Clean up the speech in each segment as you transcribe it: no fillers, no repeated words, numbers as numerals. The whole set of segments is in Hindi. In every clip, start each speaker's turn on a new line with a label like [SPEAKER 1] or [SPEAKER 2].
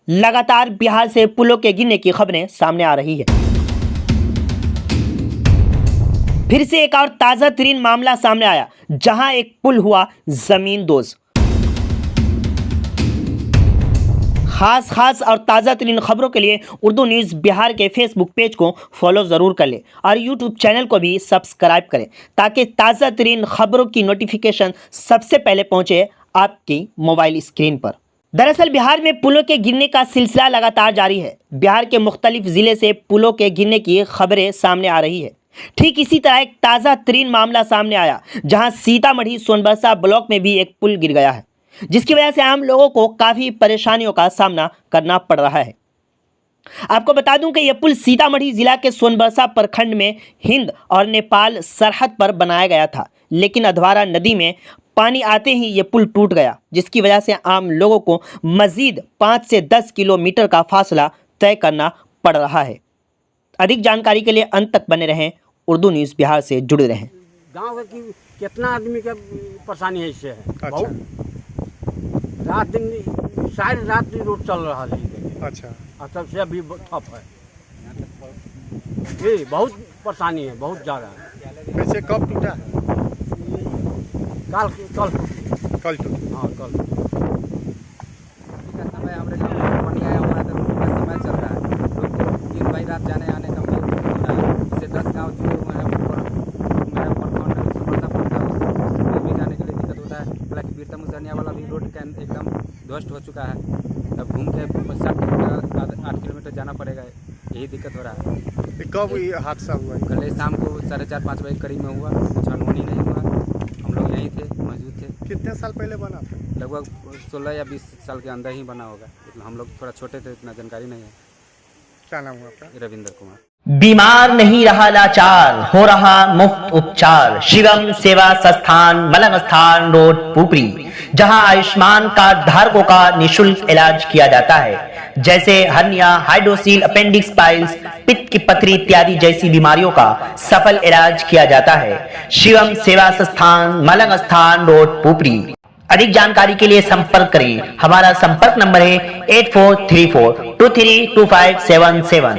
[SPEAKER 1] लगातार बिहार से पुलों के गिरने की खबरें सामने आ रही है। फिर से एक और ताजा तरीन मामला सामने आया, जहां एक पुल हुआ जमींदोज। खास और ताज़ा तरीन खबरों के लिए उर्दू न्यूज़ बिहार के फेसबुक पेज को फॉलो ज़रूर कर लें और यूट्यूब चैनल को भी सब्सक्राइब करें, ताकि ताज़ा तरीन खबरों की नोटिफिकेशन सबसे पहले पहुंचे आपकी मोबाइल स्क्रीन पर। दरअसल बिहार में पुलों के गिरने का सिलसिला लगातार जारी है। बिहार के मुख्तलिफ ज़िले से पुलों के गिरने की खबरें सामने आ रही है। ठीक इसी तरह एक ताज़ा तरीन मामला सामने आया, जहां सीतामढ़ी सोनबरसा ब्लॉक में भी एक पुल गिर गया है, जिसकी वजह से आम लोगों को काफ़ी परेशानियों का सामना करना पड़ रहा है। आपको बता दूं कि यह पुल सीतामढ़ी जिला के सोनबरसा प्रखंड में हिंद और नेपाल सरहद पर बनाया गया था, लेकिन अधवारा नदी में पानी आते ही यह पुल टूट गया, जिसकी वजह से आम लोगों को मजीद 5 से 10 किलोमीटर का फासला तय करना पड़ रहा है। अधिक जानकारी के लिए अंत तक बने रहें, उर्दू न्यूज़ बिहार से जुड़े रहें।
[SPEAKER 2] गाँव की कितना आदमी का परेशानी है इससे है। अच्छा। रात दिन सारी रात दिन रोड चल रहा है। अच्छा। और सबसे अभी ठप है, ये बहुत परेशानी है, बहुत ज़्यादा है।
[SPEAKER 3] वैसे कब टूटा?
[SPEAKER 2] कल
[SPEAKER 3] टूटा।
[SPEAKER 2] हाँ कल।
[SPEAKER 4] समय हमारे गाँव में पानी आया, हमारा तो रोड का समय चल रहा है। लोग को दिन भाई रात जाने आने का हो रहा है। इससे 10 गाँव जो मेरा प्रखंड सोनबरसा पड़ता है, उसमें भी जाने के लिए दिक्कत होता है। हालांकि बीरता मुसहनिया वाला भी रोड का एकदम ध्वस्त हो चुका है। अब घूम के 7 किलोमीटर 8 किलोमीटर जाना पड़ेगा, यही दिक्कत हो रहा है।
[SPEAKER 3] कब ये हादसा हुआ?
[SPEAKER 4] कल शाम को 4:30-5 बजे करीब में हुआ। कुछ अनहोनी नहीं हुआ, हम लोग यहीं थे, मौजूद थे।
[SPEAKER 3] कितने साल पहले बना था?
[SPEAKER 4] लगभग 16 या 20 साल के अंदर ही बना होगा। हम लोग थोड़ा छोटे थे, इतना जानकारी नहीं है।
[SPEAKER 3] क्या नाम हुआ आपका?
[SPEAKER 4] रविंद्र कुमार।
[SPEAKER 1] बीमार नहीं रहा लाचार, हो रहा मुफ्त उपचार। शिवम सेवा संस्थान, मलंग स्थान रोड, पुपरी, जहां आयुष्मान कार्ड धारकों का निशुल्क इलाज किया जाता है, जैसे हर्निया, हाइड्रोसील, अपेंडिक्स, पाइल्स, पित्त की पथरी इत्यादि जैसी बीमारियों का सफल इलाज किया जाता है। शिवम सेवा संस्थान, मलंग स्थान रोड, पुपरी। अधिक जानकारी के लिए संपर्क करें। हमारा संपर्क नंबर है 8434232577,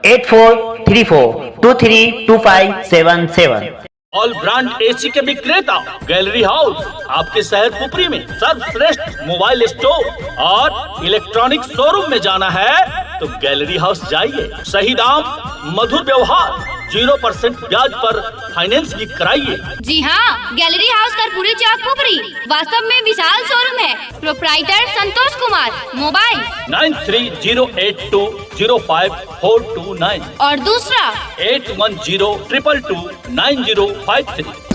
[SPEAKER 1] 8434232577।
[SPEAKER 5] ऑल ब्रांड एसी के विक्रेता गैलरी हाउस आपके शहर पुपरी में सर्वश्रेष्ठ मोबाइल स्टोर और इलेक्ट्रॉनिक शोरूम में जाना है तो गैलरी हाउस जाइए। सही दाम, मधुर व्यवहार, 0% ब्याज पर फाइनेंस भी कराइए।
[SPEAKER 6] जी हाँ, गैलरी हाउस कर्पूरी चौक पुपरी वास्तव में विशाल शोरूम है। प्रोप्राइटर संतोष कुमार। मोबाइल
[SPEAKER 5] 9308205429
[SPEAKER 6] और दूसरा
[SPEAKER 5] 8102229053।